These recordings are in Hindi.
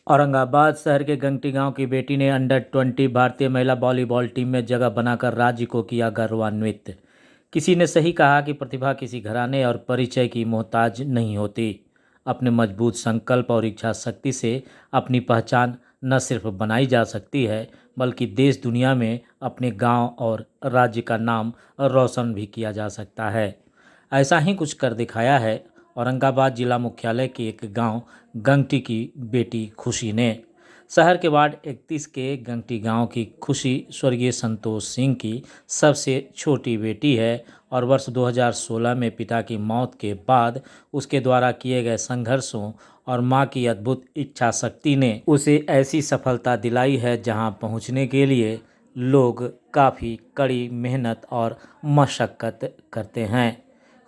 औरंगाबाद शहर के गंगटी गांव की बेटी ने अंडर 20 भारतीय महिला वॉलीबॉल टीम में जगह बनाकर राज्य को किया गौरवान्वित। किसी ने सही कहा कि प्रतिभा किसी घराने और परिचय की मोहताज नहीं होती। अपने मजबूत संकल्प और इच्छा शक्ति से अपनी पहचान न सिर्फ बनाई जा सकती है, बल्कि देश दुनिया में अपने गांव और राज्य का नाम रोशन भी किया जा सकता है। ऐसा ही कुछ कर दिखाया है औरंगाबाद जिला मुख्यालय के एक गांव गंगटी की बेटी खुशी ने। शहर के वार्ड 31 के गंगटी गांव की खुशी स्वर्गीय संतोष सिंह की सबसे छोटी बेटी है और वर्ष 2016 में पिता की मौत के बाद उसके द्वारा किए गए संघर्षों और मां की अद्भुत इच्छा शक्ति ने उसे ऐसी सफलता दिलाई है जहां पहुंचने के लिए लोग काफ़ी कड़ी मेहनत और मशक्क़त करते हैं।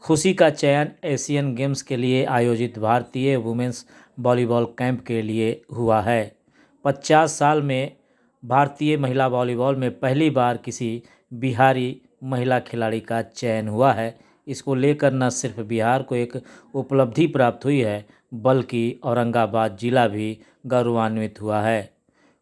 खुशी का चयन एशियन गेम्स के लिए आयोजित भारतीय वुमेन्स वॉलीबॉल कैंप के लिए हुआ है। 50 साल में भारतीय महिला वॉलीबॉल में पहली बार किसी बिहारी महिला खिलाड़ी का चयन हुआ है। इसको लेकर न सिर्फ बिहार को एक उपलब्धि प्राप्त हुई है, बल्कि औरंगाबाद जिला भी गौरवान्वित हुआ है।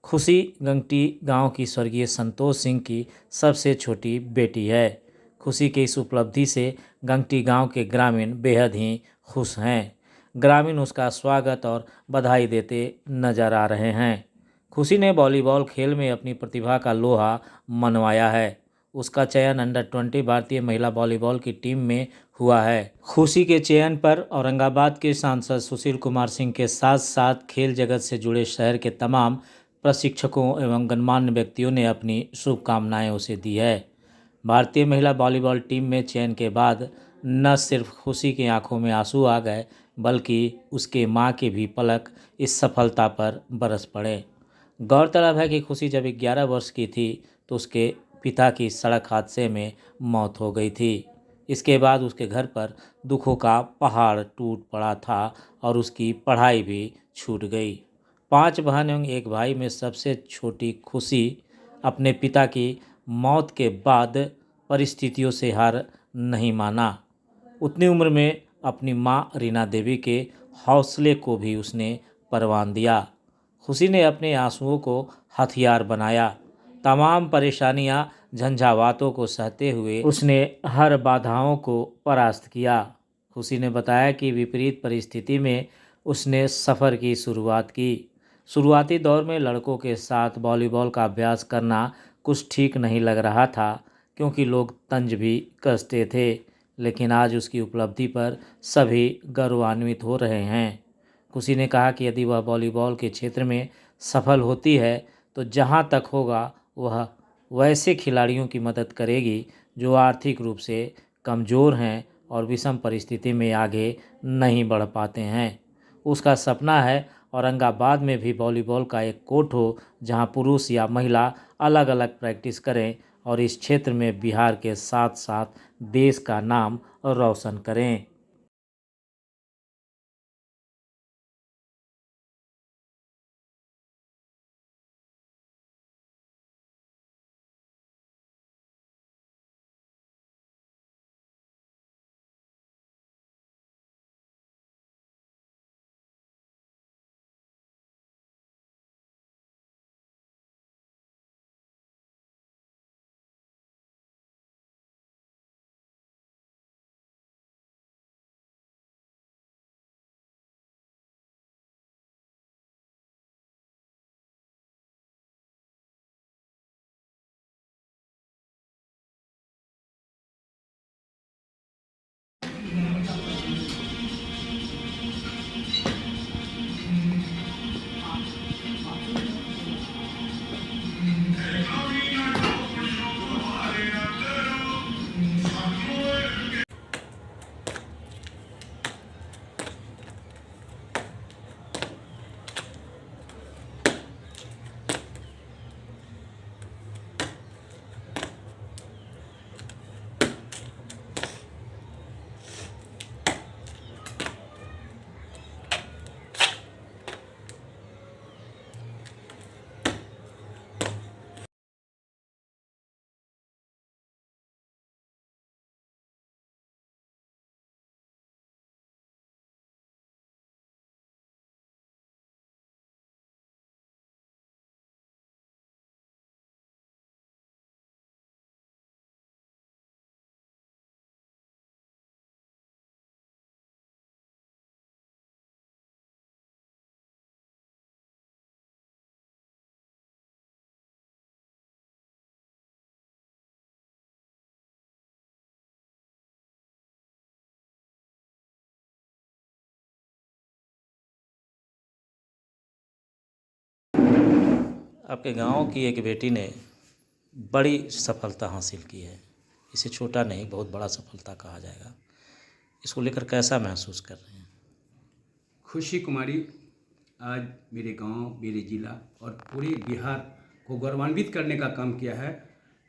खुशी गंगटी गांव की स्वर्गीय संतोष सिंह की सबसे छोटी बेटी है। खुशी की इस उपलब्धि से गंगटी गांव के ग्रामीण बेहद ही खुश हैं। ग्रामीण उसका स्वागत और बधाई देते नजर आ रहे हैं। खुशी ने वॉलीबॉल खेल में अपनी प्रतिभा का लोहा मनवाया है। उसका चयन अंडर 20 भारतीय महिला वॉलीबॉल की टीम में हुआ है। खुशी के चयन पर औरंगाबाद के सांसद सुशील कुमार सिंह के साथ साथ खेल जगत से जुड़े शहर के तमाम प्रशिक्षकों एवं गणमान्य व्यक्तियों ने अपनी शुभकामनाएं उसे दी है। भारतीय महिला वॉलीबॉल टीम में चयन के बाद न सिर्फ खुशी की आंखों में आंसू आ गए, बल्कि उसके मां के भी पलक इस सफलता पर बरस पड़े। गौरतलब है कि खुशी जब 11 वर्ष की थी तो उसके पिता की सड़क हादसे में मौत हो गई थी। इसके बाद उसके घर पर दुखों का पहाड़ टूट पड़ा था और उसकी पढ़ाई भी छूट गई। 5 बहन एवं एक भाई में सबसे छोटी खुशी अपने पिता की मौत के बाद परिस्थितियों से हार नहीं माना। उतनी उम्र में अपनी मां रीना देवी के हौसले को भी उसने परवान दिया। खुशी ने अपने आंसुओं को हथियार बनाया। तमाम परेशानियां झंझावातों को सहते हुए उसने हर बाधाओं को परास्त किया। खुशी ने बताया कि विपरीत परिस्थिति में उसने सफ़र की शुरुआत की। शुरुआती दौर में लड़कों के साथ वॉलीबॉल का अभ्यास करना कुछ ठीक नहीं लग रहा था, क्योंकि लोग तंज भी कसते थे। लेकिन आज उसकी उपलब्धि पर सभी गौरवान्वित हो रहे हैं। खुशी ने कहा कि यदि वह वॉलीबॉल के क्षेत्र में सफल होती है तो जहां तक होगा वह वैसे खिलाड़ियों की मदद करेगी जो आर्थिक रूप से कमज़ोर हैं और विषम परिस्थिति में आगे नहीं बढ़ पाते हैं। उसका सपना है औरंगाबाद में भी वॉलीबॉल का एक कोर्ट हो जहां पुरुष या महिला अलग अलग प्रैक्टिस करें और इस क्षेत्र में बिहार के साथ साथ देश का नाम रोशन करें। आपके गांव की एक बेटी ने बड़ी सफलता हासिल की है। इसे छोटा नहीं, बहुत बड़ा सफलता कहा जाएगा। इसको लेकर कैसा महसूस कर रहे हैं? खुशी कुमारी आज मेरे गांव, मेरे ज़िला और पूरे बिहार को गौरवान्वित करने का काम किया है।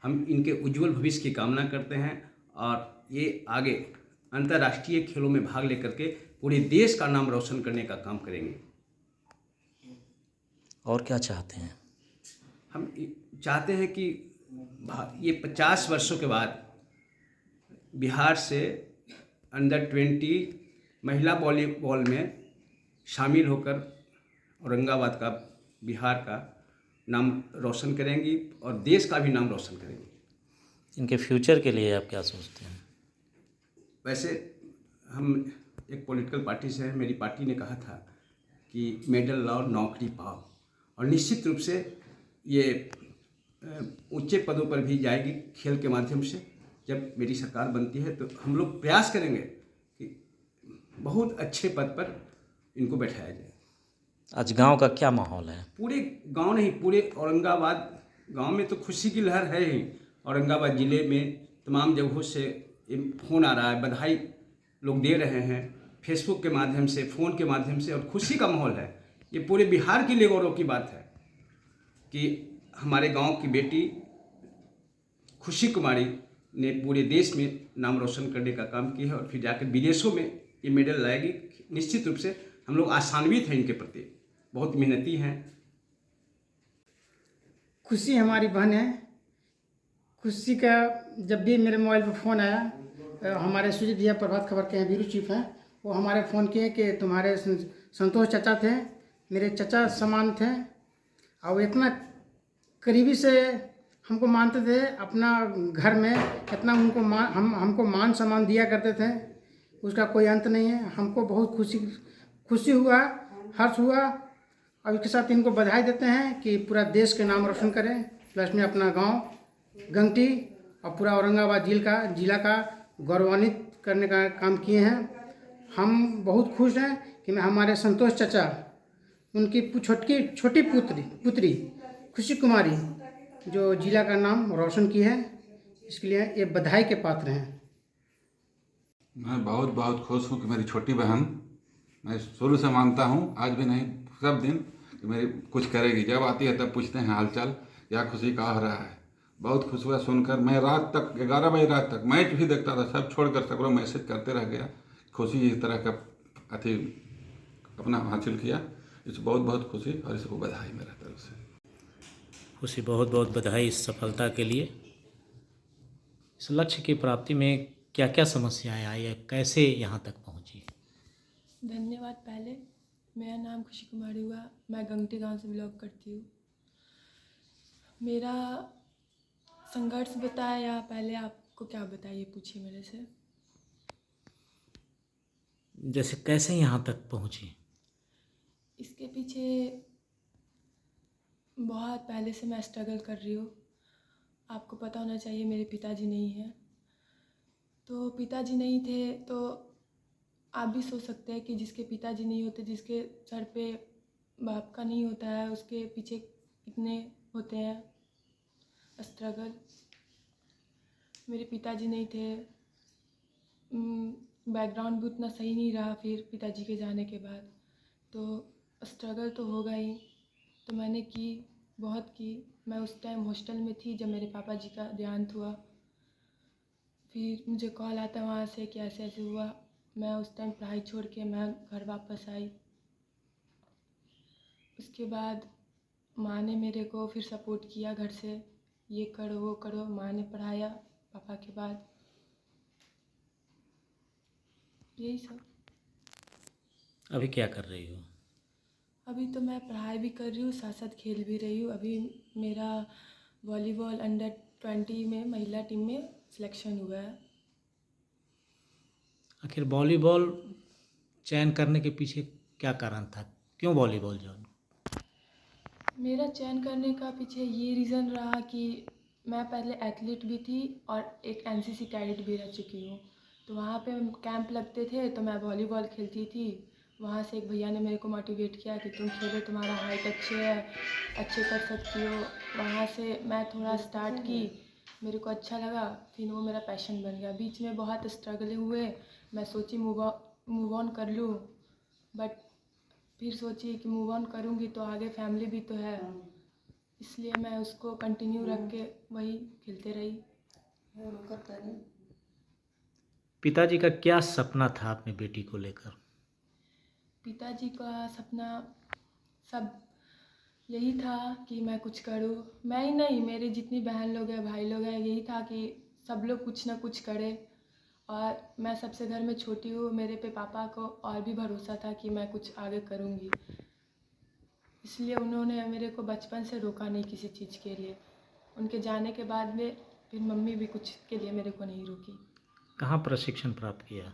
हम इनके उज्जवल भविष्य की कामना करते हैं और ये आगे अंतर्राष्ट्रीय खेलों में भाग लेकर के पूरे देश का नाम रोशन करने का काम करेंगे। और क्या चाहते हैं? हम चाहते हैं कि ये 50 वर्षों के बाद बिहार से अंडर 20 महिला वॉलीबॉल में शामिल होकर औरंगाबाद का, बिहार का नाम रोशन करेंगी और देश का भी नाम रोशन करेंगी। इनके फ्यूचर के लिए आप क्या सोचते हैं? वैसे हम एक पॉलिटिकल पार्टी से हैं। मेरी पार्टी ने कहा था कि मेडल लाओ, नौकरी पाओ, और निश्चित रूप से ये ऊंचे पदों पर भी जाएगी खेल के माध्यम से। जब मेरी सरकार बनती है तो हम लोग प्रयास करेंगे कि बहुत अच्छे पद पर इनको बैठाया जाए। आज गांव का क्या माहौल है? पूरे गांव नहीं, पूरे औरंगाबाद गांव में तो खुशी की लहर है ही। औरंगाबाद ज़िले में तमाम जगहों से फ़ोन आ रहा है, बधाई लोग दे रहे हैं फेसबुक के माध्यम से, फ़ोन के माध्यम से, और खुशी का माहौल है। ये पूरे बिहार के लिए गौरव की बात है कि हमारे गांव की बेटी खुशी कुमारी ने पूरे देश में नाम रोशन करने का काम किया है और फिर जाकर विदेशों में ये मेडल लाएगी। निश्चित रूप से हम लोग आशान्वित हैं इनके प्रति, बहुत मेहनती हैं। खुशी हमारी बहन है। खुशी का जब भी मेरे मोबाइल पर फ़ोन आया, हमारे सुजीत भैया प्रभात खबर के हैं, ब्यूरो चीफ हैं, वो हमारे फ़ोन किए कि तुम्हारे संतोष चाचा थे, मेरे चाचा समान थे, और वो इतना करीबी से हमको मानते थे। अपना घर में इतना उनको हमको मान सम्मान दिया करते थे, उसका कोई अंत नहीं है। हमको बहुत खुशी हुआ, हर्ष हुआ, और इसके साथ इनको बधाई देते हैं कि पूरा देश के नाम रोशन करें, प्लस में अपना गांव गंगटी और पूरा औरंगाबाद जिला का गौरवान्वित करने का काम किए हैं। हम बहुत खुश हैं कि हमारे संतोष चाचा, उनकी छोटी पुत्री खुशी कुमारी जो जिला का नाम रोशन की है, इसके लिए ये बधाई के पात्र हैं। मैं बहुत बहुत खुश हूँ कि मेरी छोटी बहन, मैं शुरू से मानता हूँ, आज भी नहीं, सब दिन, कि मेरी कुछ करेगी। जब आती है तब पूछते हैं हालचाल, या खुशी कहाँ हो रहा है। बहुत खुश हुआ सुनकर। मैं रात तक 11 बजे रात तक मैच भी देखता था, सब छोड़कर सब लोग मैसेज करते रह गया। खुशी इस तरह का अति अपना हासिल किया, इससे बहुत बहुत खुशी, और इसको बधाई मेरा तरफ से। खुशी, बहुत बहुत बधाई इस सफलता के लिए। इस लक्ष्य की प्राप्ति में क्या क्या समस्याएं आई है, कैसे यहाँ तक पहुँची? धन्यवाद। पहले मेरा नाम खुशी कुमारी हुआ, मैं गंगटी गांव से बिलोंग करती हूँ। मेरा संघर्ष बताया या पहले आपको क्या बताइए, पूछिए मेरे से। जैसे कैसे यहाँ तक पहुँची? इसके पीछे बहुत पहले से मैं स्ट्रगल कर रही हूँ। आपको पता होना चाहिए मेरे पिताजी नहीं हैं, तो पिताजी नहीं थे तो आप भी सोच सकते हैं कि जिसके पिताजी नहीं होते, जिसके सर पे बाप का नहीं होता है, उसके पीछे कितने होते हैं स्ट्रगल। मेरे पिताजी नहीं थे, बैकग्राउंड भी उतना सही नहीं रहा फिर पिताजी के जाने के बाद, तो स्ट्रगल तो होगा ही। तो मैंने की, बहुत की। मैं उस टाइम हॉस्टल में थी जब मेरे पापा जी का देहांत हुआ। फिर मुझे कॉल आता वहाँ से कि ऐसे ऐसे हुआ। मैं उस टाइम पढ़ाई छोड़ के मैं घर वापस आई। उसके बाद माँ ने मेरे को फिर सपोर्ट किया घर से, ये करो वो करो। माँ ने पढ़ाया पापा के बाद, यही सब। अभी क्या कर रही हो? अभी तो मैं पढ़ाई भी कर रही हूँ, साथ साथ खेल भी रही हूँ। अभी मेरा वॉलीबॉल अंडर 20 में महिला टीम में सिलेक्शन हुआ है। आखिर वॉलीबॉल चयन करने के पीछे क्या कारण था? क्यों वॉलीबॉल ज्वाइन? मेरा चयन करने का पीछे ये रीज़न रहा कि मैं पहले एथलीट भी थी और एक एनसीसी कैडेट भी रह चुकी हूँ। तो वहाँ पे कैंप लगते थे तो मैं वॉलीबॉल खेलती थी वहाँ से एक भैया ने मेरे को मोटिवेट किया कि तुम खेलो, तुम्हारा हाइट अच्छे है, अच्छे कर सकती हो। वहाँ से मैं थोड़ा स्टार्ट की, मेरे को अच्छा लगा, फिर वो मेरा पैशन बन गया। बीच में बहुत स्ट्रगल हुए, मैं सोची मूव ऑन कर लूँ, बट फिर सोची कि मूव ऑन करूँगी तो आगे फैमिली भी तो है, इसलिए मैं उसको कंटिन्यू रख के वही खेलते रही। पिताजी का क्या सपना था अपनी बेटी को लेकर? पिताजी का सपना सब यही था कि मैं कुछ करूँ। मैं ही नहीं, मेरे जितनी बहन लोग हैं, भाई लोग हैं, यही था कि सब लोग कुछ ना कुछ करें। और मैं सबसे घर में छोटी हूँ, मेरे पे पापा को और भी भरोसा था कि मैं कुछ आगे करूँगी, इसलिए उन्होंने मेरे को बचपन से रोका नहीं किसी चीज़ के लिए। उनके जाने के बाद में फिर मम्मी भी कुछ के लिए मेरे को नहीं रोकी। कहाँ प्रशिक्षण प्राप्त किया?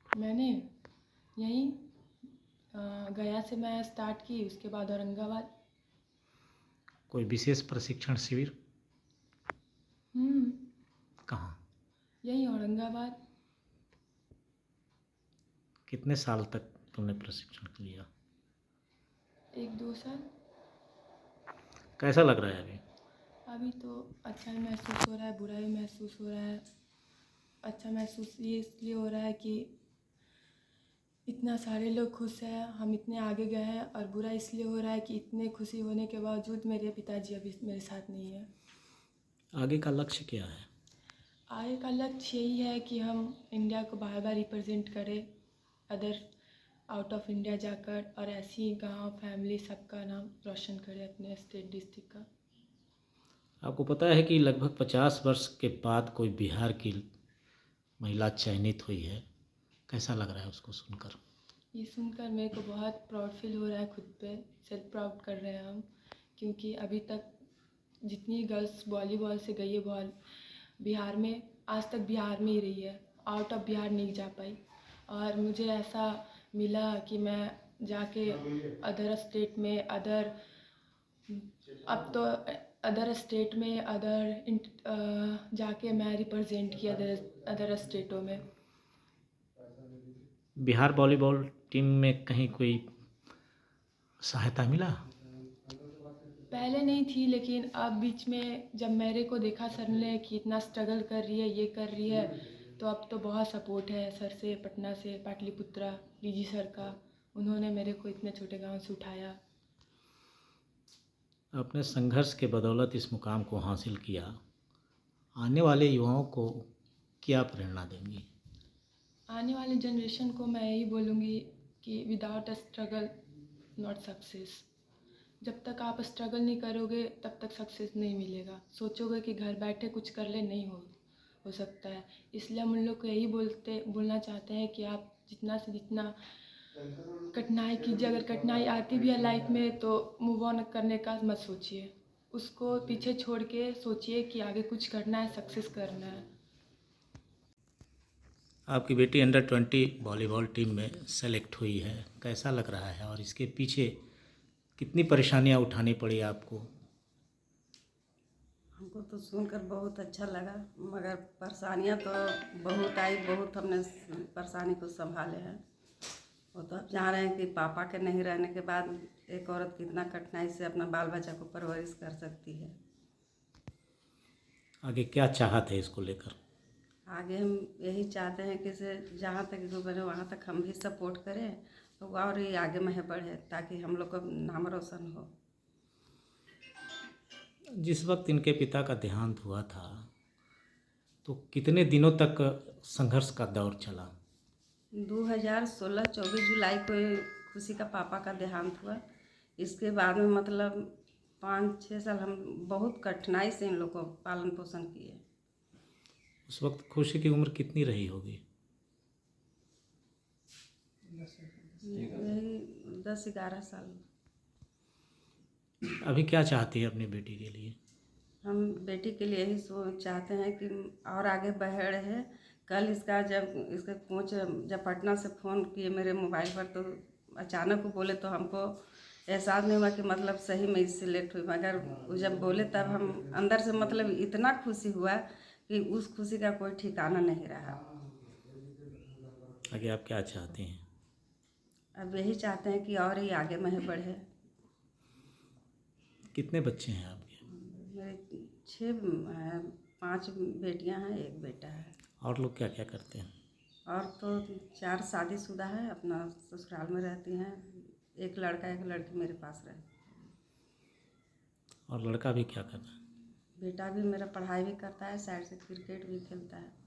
मैंने यहीं गया से मैं स्टार्ट की, उसके बाद औरंगाबाद। कोई विशेष प्रशिक्षण शिविर? कहाँ? यहीं औरंगाबाद। कितने साल तक तुमने प्रशिक्षण लिया? 1-2 साल। कैसा लग रहा है अभी? अभी तो अच्छा ही महसूस हो रहा है, बुरा भी महसूस हो रहा है। अच्छा महसूस ये इसलिए हो रहा है कि इतना सारे लोग खुश हैं, हम इतने आगे गए हैं, और बुरा इसलिए हो रहा है कि इतने खुशी होने के बावजूद मेरे पिताजी अभी मेरे साथ नहीं है। आगे का लक्ष्य क्या है? आगे का लक्ष्य यही है कि हम इंडिया को बार-बार रिप्रेजेंट करें, अदर आउट ऑफ इंडिया जाकर, और ऐसे ही गांव, फैमिली सबका नाम रोशन करें अपने स्टेट डिस्ट्रिक्ट का। आपको पता है कि लगभग 50 वर्ष के बाद कोई बिहार की महिला चयनित हुई है। कैसा लग रहा है उसको सुनकर? ये सुनकर मेरे को बहुत प्राउड फील हो रहा है, खुद पे सेल्फ प्राउड कर रहे हैं हम, क्योंकि अभी तक जितनी गर्ल्स वॉलीबॉल से गई है बॉल बिहार में, आज तक बिहार में ही रही है, आउट ऑफ बिहार नहीं जा पाई। और मुझे ऐसा मिला कि मैं जाके अदर स्टेट में, अब तो अदर स्टेट में, जाके मैं रिप्रेजेंट किया अदर स्टेटों में। बिहार वॉलीबॉल टीम में कहीं कोई सहायता मिला? पहले नहीं थी, लेकिन अब बीच में जब मेरे को देखा सर ने कि इतना स्ट्रगल कर रही है, ये कर रही है, तो अब तो बहुत सपोर्ट है सर से, पटना से, पाटलिपुत्रा डीजी सर का। उन्होंने मेरे को इतने छोटे गांव से उठाया। अपने संघर्ष के बदौलत इस मुकाम को हासिल किया। आने वाले युवाओं को क्या प्रेरणा देंगी? आने वाली जनरेशन को मैं यही बोलूँगी कि without a struggle not success. जब तक आप स्ट्रगल नहीं करोगे तब तक सक्सेस नहीं मिलेगा। सोचोगे कि घर बैठे कुछ कर ले, नहीं हो सकता है। इसलिए हम उन लोग को यही बोलना चाहते हैं कि आप जितना से जितना कठिनाई कीजिए। अगर कठिनाई आती भी है लाइफ में तो मूव ऑन करने का मत सोचिए, उसको पीछे छोड़ के सोचिए कि आगे कुछ करना है, सक्सेस करना है। आपकी बेटी अंडर 20 वॉलीबॉल टीम में सेलेक्ट हुई है, कैसा लग रहा है और इसके पीछे कितनी परेशानियां उठानी पड़ी आपको? हमको तो सुनकर बहुत अच्छा लगा, मगर परेशानियां तो बहुत आई, बहुत हमने परेशानी को संभाले हैं। वो तो अब जान रहे हैं कि पापा के नहीं रहने के बाद एक औरत कितना कठिनाई से अपना बाल बच्चा को परवरिश कर सकती है। आगे क्या चाहत है इसको लेकर? आगे हम यही चाहते हैं कि से जहाँ तक जो बने वहाँ तक हम भी सपोर्ट करें, तो और ये आगे में बढ़े ताकि हम लोग का नाम रोशन हो। जिस वक्त इनके पिता का देहांत हुआ था तो कितने दिनों तक संघर्ष का दौर चला? 2016 24 जुलाई को खुशी का पापा का देहांत हुआ। इसके बाद में मतलब 5-6 साल हम बहुत कठिनाई से इन लोग को पालन पोषण किए। उस वक्त खुशी की उम्र कितनी रही होगी? यही 10-11 साल। अभी क्या चाहती है अपनी बेटी के लिए? हम बेटी के लिए यही चाहते हैं कि और आगे बढ़ रहे। कल इसका जब इसके कोच जब पटना से फ़ोन किए मेरे मोबाइल पर, तो अचानक वो बोले तो हमको एहसास नहीं हुआ कि मतलब सही में सिलेक्ट हुई, मगर वो जब बोले तब हम अंदर से मतलब इतना खुशी हुआ कि उस खुशी का कोई ठिकाना नहीं रहा। आगे आप क्या चाहती हैं? अब यही चाहते हैं कि और ही आगे में बढ़े। कितने बच्चे हैं आपके? मेरे 5 बेटियां हैं, 1 बेटा है। और लोग क्या क्या करते हैं? और तो 4 शादीशुदा है, अपना ससुराल में रहती हैं। 1 लड़का 1 लड़की मेरे पास रहती है। और लड़का भी क्या कर रहा है? बेटा भी मेरा पढ़ाई भी करता है, साइड से क्रिकेट भी खेलता है।